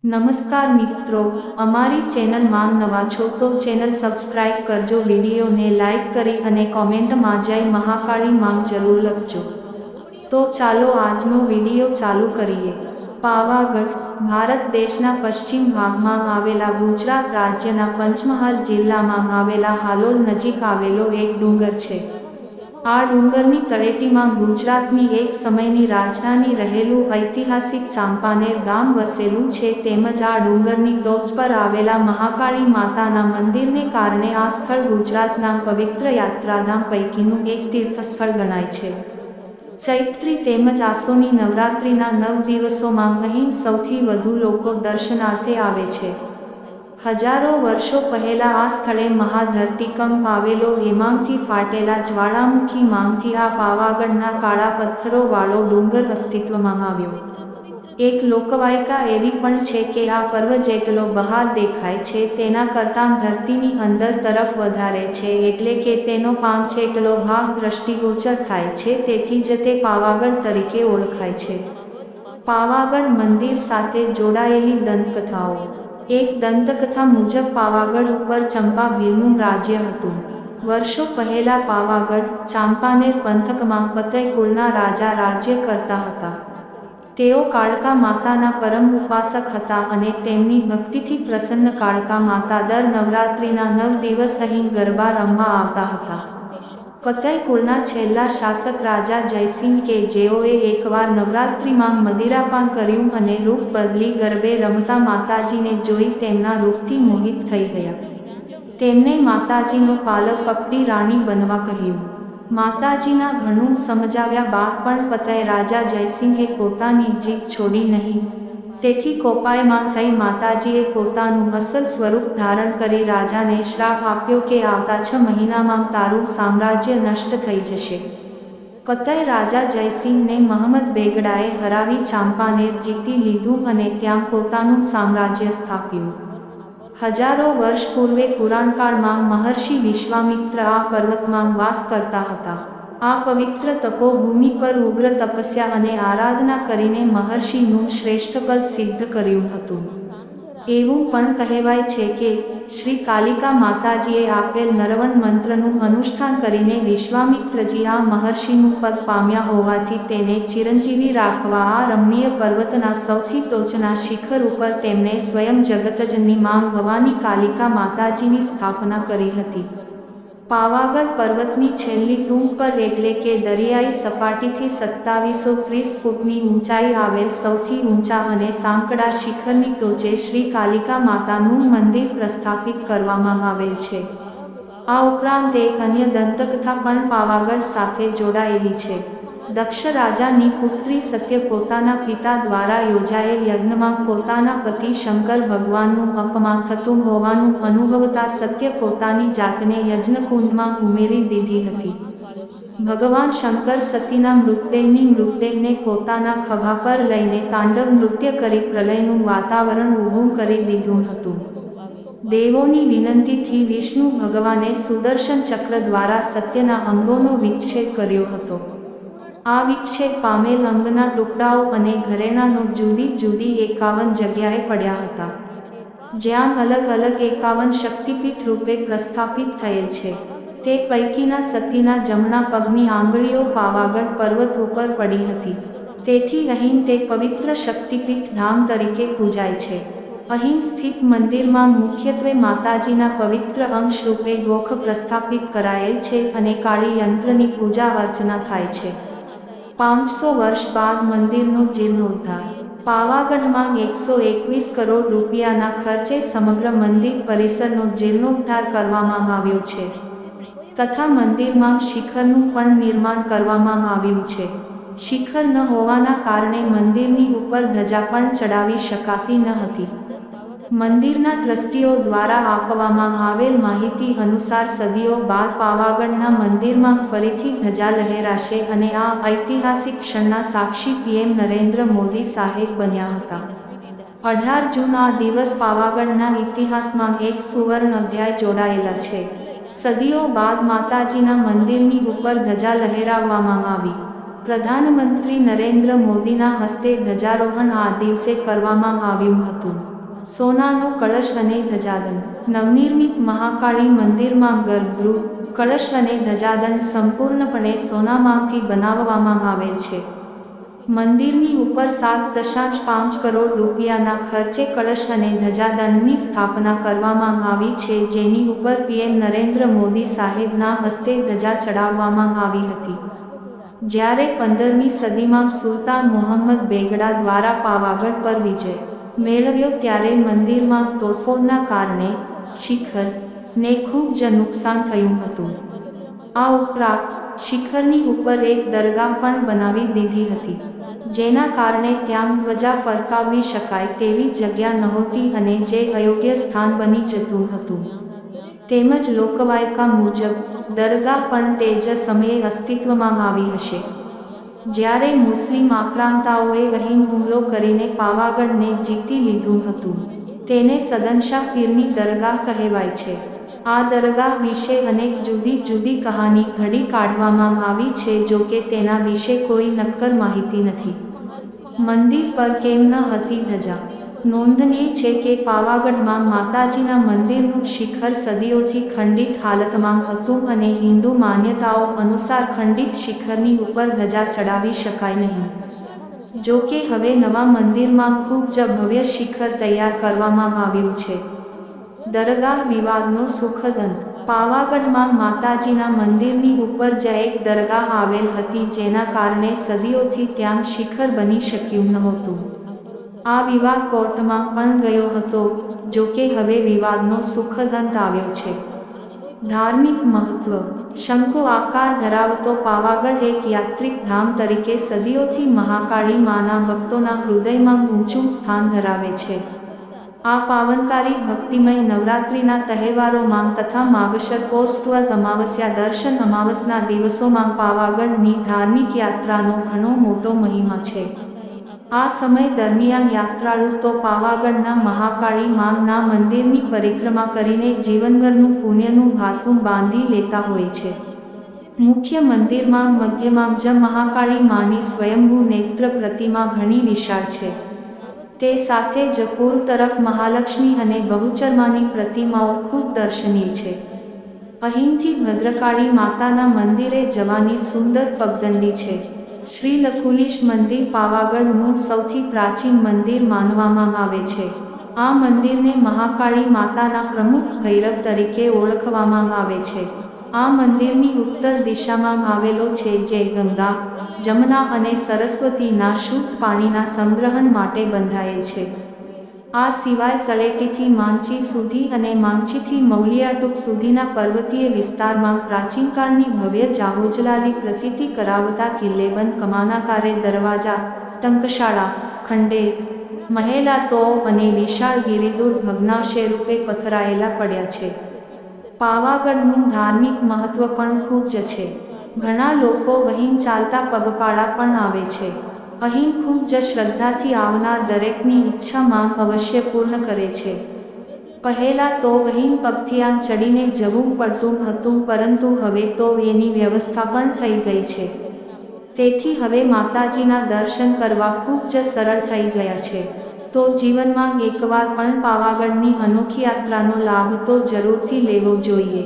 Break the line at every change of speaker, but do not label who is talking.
નમસ્કાર મિત્રો, અમારી ચેનલમાં નવા છો તો ચેનલ સબસ્ક્રાઇબ કરજો, વિડીયોને લાઇક કરી અને કોમેન્ટમાં જય મહાકાળી માંગ જરૂર લખજો। તો ચાલો આજનો વિડીયો ચાલુ કરીએ। પાવાગઢ ભારત દેશના પશ્ચિમ ભાગમાં આવેલા ગુજરાત રાજ્યના પંચમહાલ જિલ્લામાં આવેલા હાલોલ નજીક આવેલો એક ડુંગર છે। આ ડુંગરની તળેટીમાં ગુજરાતની એક સમયની રાજધાની રહેલું ઐતિહાસિક ચાંપાનેર ગામ વસેલું છે, તેમજ આ ડુંગરની ટોચ પર આવેલા મહાકાળી માતાના મંદિરને કારણે આ સ્થળ ગુજરાતના પવિત્ર યાત્રાધામ પૈકીનું એક તીર્થસ્થળ ગણાય છે। ચૈત્રી તેમજ આસોની નવરાત્રિના 9 દિવસોમાં અહીં સૌથી વધુ લોકો દર્શનાર્થે આવે છે। હજારો વર્ષો પહેલા આ સ્થળે મહાધરતીકંપ આવેલો, એમાંથી ફાટેલા જ્વાળામુખી માંગથી આ પાવાગઢના કાળા પથ્થરો વાળો ડુંગર અસ્તિત્વમાં આવ્યો। એક લોકવાયકા એવી પણ છે કે આ પર્વત જેટલો બહાર દેખાય છે તેના કરતાં ધરતીની અંદર તરફ વધારે છે, એટલે કે તેનો 5 એટલો ભાગ દ્રષ્ટિગોચર થાય છે, તેથી જ તે પાવાગઢ તરીકે ઓળખાય છે। પાવાગઢ મંદિર સાથે જોડાયેલી દંતકથાઓ। એક દંતકથા મુજબ પાવાગઢ ઉપર ચંપા ભીલનું રાજ્ય હતું। વર્ષો પહેલા પાવાગઢ ચાંપાનેર પંથકમાં પતય કુળના રાજા રાજ્ય કરતા હતા। તેઓ કાળકા માતાના પરમ ઉપાસક હતા અને તેમની ભક્તિથી પ્રસન્ન કાળકા માતા દર નવરાત્રિના 9 દિવસ અહીં ગરબા રમવા આવતા હતા। પતય કુળના છેલ્લા શાસક રાજા જયસિંહ કે જેઓએ એકવાર નવરાત્રિમાં મદિરાપાન કર્યું અને રૂપ બદલી ગરબે રમતા માતાજીને જોઈ તેમના રૂપથી મોહિત થઈ ગયા। તેમને માતાજીનો પાલવ પકડી રાણી બનવા કહ્યું। માતાજીના ઘણું સમજાવ્યા બાદ પણ પતય રાજા જયસિંહે પોતાની જીદ છોડી નહીં, તેથી કોપાયમાન થઈ માતાજીએ પોતાનું અસલ સ્વરૂપ ધારણ કરી રાજાને શ્રાપ આપ્યો કે આવતા 6 મહિનામાં તારું સામ્રાજ્ય નષ્ટ થઈ જશે। પતય રાજા જયસિંહને મહંમદ બેગડાએ હરાવી ચાંપાનેર જીતી લીધું અને ત્યાં પોતાનું સામ્રાજ્ય સ્થાપ્યું। હજારો વર્ષ પૂર્વે પુરાણકાળમાં મહર્ષિ વિશ્વામિત્ર આ પર્વતમાં વાસ કરતા હતા। આ પવિત્ર તપોભૂમિ પર ઉગ્ર તપસ્યા અને આરાધના કરીને મહર્ષિનું શ્રેષ્ઠ પદ સિદ્ધ કર્યું હતું। એવું પણ કહેવાય છે કે શ્રી કાલિકા માતાજીએ આપેલ નરવણ મંત્રનું અનુષ્ઠાન કરીને વિશ્વામિત્રજી આ મહર્ષિનું પદ પામ્યા હોવાથી તેને ચિરંજીવી રાખવા આ રમણીય પર્વતના સૌથી ટોચના શિખર ઉપર તેમણે સ્વયં જગતજનની માં ભવાની કાલિકા માતાજીની સ્થાપના કરી હતી। પાવાગઢ પર્વતની છેલ્લી ટૂંક પર એટલે કે દરિયાઈ સપાટીથી 2730 ફૂટની ઊંચાઈ આવેલ સૌથી ઊંચા અને સાંકડા શિખરની ટોચે શ્રી કાલિકા માતાનું મંદિર પ્રસ્થાપિત કરવામાં આવેલ છે। આ ઉપરાંત એક અન્ય દંતકથા પણ પાવાગઢ સાથે જોડાયેલી છે। દક્ષ રાજાની પુત્રી સત્ય પોતાના પિતા દ્વારા યોજાયેલ યજ્ઞમાં પોતાના પતિ શંકર ભગવાનનું અપમાન થતું હોવાનું અનુભવતા સત્ય પોતાની જાતને યજ્ઞકુંડમાં ઉમેરી દીધી હતી। ભગવાન શંકર સતીના મૃતદેહને પોતાના ખભા પર લઈને તાંડવ નૃત્ય કરી પ્રલયનું વાતાવરણ ઊભું કરી દીધું હતું। દેવોની વિનંતીથી વિષ્ણુ ભગવાને સુદર્શન ચક્ર દ્વારા સત્યના અંગોનો વિચ્છેદ કર્યો હતો। આ વિચ્છેદ પામેલ અંગના ટુકડાઓ અને ઘરેણાંનો જુદી જુદી 51 જગ્યાએ પડ્યા હતા, જ્યાં અલગ અલગ 51 શક્તિપીઠ રૂપે પ્રસ્થાપિત થયેલ છે। તે પૈકીના સતીના જમણા પગની આંગળીઓ પાવાગઢ પર્વત ઉપર પડી હતી, તેથી અહીં તે પવિત્ર શક્તિપીઠ ધામ તરીકે પૂજાય છે। અહીં સ્થિત મંદિરમાં મુખ્યત્વે માતાજીના પવિત્ર અંશ રૂપે ગોખ પ્રસ્થાપિત કરાયેલ છે અને કાળી યંત્રની પૂજા અર્ચના થાય છે। 500 વર્ષ બાદ મંદિરનો જીર્ણોદ્ધાર। પાવાગઢમાં 121 કરોડ રૂપિયાના ખર્ચે સમગ્ર મંદિર પરિસરનો જીર્ણોદ્ધાર કરવામાં આવ્યો છે, તથા મંદિરમાં શિખરનું પણ નિર્માણ કરવામાં આવ્યું છે। શિખર ન હોવાના કારણે મંદિરની ઉપર ધજા પણ ચડાવી શકાતી ન હતી। મંદિરના ટ્રસ્ટીઓ દ્વારા આપવામાં આવેલ માહિતી અનુસાર સદીઓ બાદ પાવાગઢના મંદિરમાં ફરીથી ધજા લહેરાશે અને આ ઐતિહાસિક ક્ષણના સાક્ષી પીએમ નરેન્દ્ર મોદી સાહેબ બન્યા હતા। 18 જૂન આ દિવસ પાવાગઢના ઇતિહાસમાં એક સુવર્ણ અધ્યાય જોડાયેલા છે। સદીઓ બાદ માતાજીના મંદિરની ઉપર ધજા લહેરાવવામાં આવી। પ્રધાનમંત્રી નરેન્દ્ર મોદીના હસ્તે ધ્વજારોહણ આ દિવસે કરવામાં આવ્યું હતું। સોનાનો કળશ અને ધજાદંડ. નવનિર્મિત મહાકાળી મંદિરમાં ગર્ભગૃહ, કળશ અને ધજાદંડ સંપૂર્ણપણે સોનામાંથી બનાવવામાં આવેલ છે. મંદિરની ઉપર 7.5 કરોડ રૂપિયાના ખર્ચે કળશ અને ધજાદંડની સ્થાપના કરવામાં આવી છે, જેની ઉપર પીએમ નરેન્દ્ર મોદી સાહેબના હસ્તે ધજા ચડાવવામાં આવી હતી. જ્યારે 15મી સદીમાં સુલતાન મોહમ્મદ બેગડા દ્વારા પાવાગઢ પર વિજય મેળવ્યો ત્યારે મંદિરમાં તોડફોડના કારણે શિખરને ખૂબ જ નુકસાન થયું હતું. આ ઉપરાંત શિખરની ઉપર એક દરગાહ પણ બનાવી દીધી હતી, જેના કારણે ત્યાં ધ્વજા ફરકાવી શકાય તેવી જગ્યા નહોતી અને જે અયોગ્ય સ્થાન બની જતું હતું. તેમજ લોકવાયકા મુજબ દરગાહ પણ તે જ સમયે અસ્તિત્વમાં આવી હશે. જ્યારે મુસ્લિમ આક્રાંતાઓએ અહીં હુમલો કરીને પાવાગઢને જીતી લીધું હતું, તેને સદનશાહ પીરની દરગાહ કહેવાય છે. આ દરગાહ વિશે અનેક જુદી જુદી કહાની ઘડી કાઢવામાં આવી છે, જો કે તેના વિશે કોઈ નક્કર માહિતી નથી. મંદિર પર કેમ ન હતી ધજા? નોંધનીય છે કે પાવાગઢમાં માતાજીના મંદિરનું શિખર સદીઓથી ખંડિત હાલતમાં હતું અને હિન્દુ માન્યતાઓ અનુસાર ખંડિત શિખરની ઉપર ધજા ચડાવી શકાય નહીં. જો કે હવે નવા મંદિરમાં ખૂબ જ ભવ્ય શિખર તૈયાર કરવામાં આવ્યું છે. દરગાહ વિવાદનો સુખદ અંત. પાવાગઢમાં માતાજીના મંદિરની ઉપર જ એક દરગાહ આવેલ હતી, જેના કારણે સદીઓથી ત્યાં શિખર બની શક્યું નહોતું. આ વિવાદ કોર્ટમાં પણ ગયો હતો, જો કે હવે વિવાદનો સુખદ અંત આવ્યો છે. ધાર્મિક મહત્વ. શંકુ આકાર ધરાવતો પાવાગઢ એક યાત્રિક ધામ તરીકે સદીઓથી મહાકાળી માના ભક્તોના હૃદયમાં ઊંચું સ્થાન ધરાવે છે. આ પાવનકારી ભક્તિમય નવરાત્રિના તહેવારોમાં તથા માગશર પોષ અમાવસ્યા દર્શન અમાવસના દિવસોમાં પાવાગઢની ધાર્મિક યાત્રાનો ઘણો મોટો મહિમા છે. આ સમય દરમિયાન યાત્રાળુ તો પાવાગઢના મહાકાળી માના મંદિરની પરિક્રમા કરીને જીવનભરનું પુણ્યનું ભાથું બાંધી લેતા હોય છે. મુખ્ય મંદિરમાં મધ્યમાં જ મહાકાળી માની સ્વયંભૂ નેત્ર પ્રતિમા ઘણી વિશાળ છે. તે સાથે જ પૂર્વ તરફ મહાલક્ષ્મી અને બહુચરમાની પ્રતિમાઓ ખૂબ દર્શનીય છે. અહીંથી ભદ્રકાળી માતાના મંદિરે જવાની સુંદર પગદંડી છે. શ્રી લકુલીશ મંદિર પાવાગઢનું સૌથી પ્રાચીન મંદિર માનવામાં આવે છે. આ મંદિરને મહાકાળી માતાના પ્રમુખ ભૈરવ તરીકે ઓળખવામાં આવે છે. આ મંદિરની ઉત્તર દિશામાં આવેલો છે, જે ગંગા, જમના અને સરસ્વતીના શુદ્ધ પાણીના સંગ્રહણ માટે બંધાયેલ છે. આ સિવાય તળેટીથી માંચી સુધી અને માંચીથી મૌલિયાટુક સુધીના પર્વતીય વિસ્તારમાં પ્રાચીનકાળની ભવ્ય જાહોજલાલી પ્રતીતિ કરાવતા કિલ્લેબંધ કમાનાકારે દરવાજા, ટંકશાળા, ખંડેર, મહેલા તોપ અને વિશાળ ગિરિદુર્ગ ભગ્નાવશેષરૂપે પથરાયેલા પડ્યા છે. પાવાગઢનું ધાર્મિક મહત્વ પણ ખૂબ જ છે. ઘણા લોકો અહીં ચાલતા પગપાળા પણ આવે છે. અહીં ખૂબ જ શ્રદ્ધાથી આવનાર દરેકની ઈચ્છા માંગ અવશ્ય પૂર્ણ કરે છે. પહેલા તો અહીં પગથિયાં ચડીને જવું પડતું હતું, પરંતુ હવે તો એની વ્યવસ્થા પણ થઈ ગઈ છે. તેથી હવે માતાજીના દર્શન કરવા ખૂબ જ સરળ થઈ ગયા છે. તો જીવનમાં એકવાર પણ પાવાગઢની અનોખી યાત્રાનો લાભ તો જરૂરથી લેવો જોઈએ.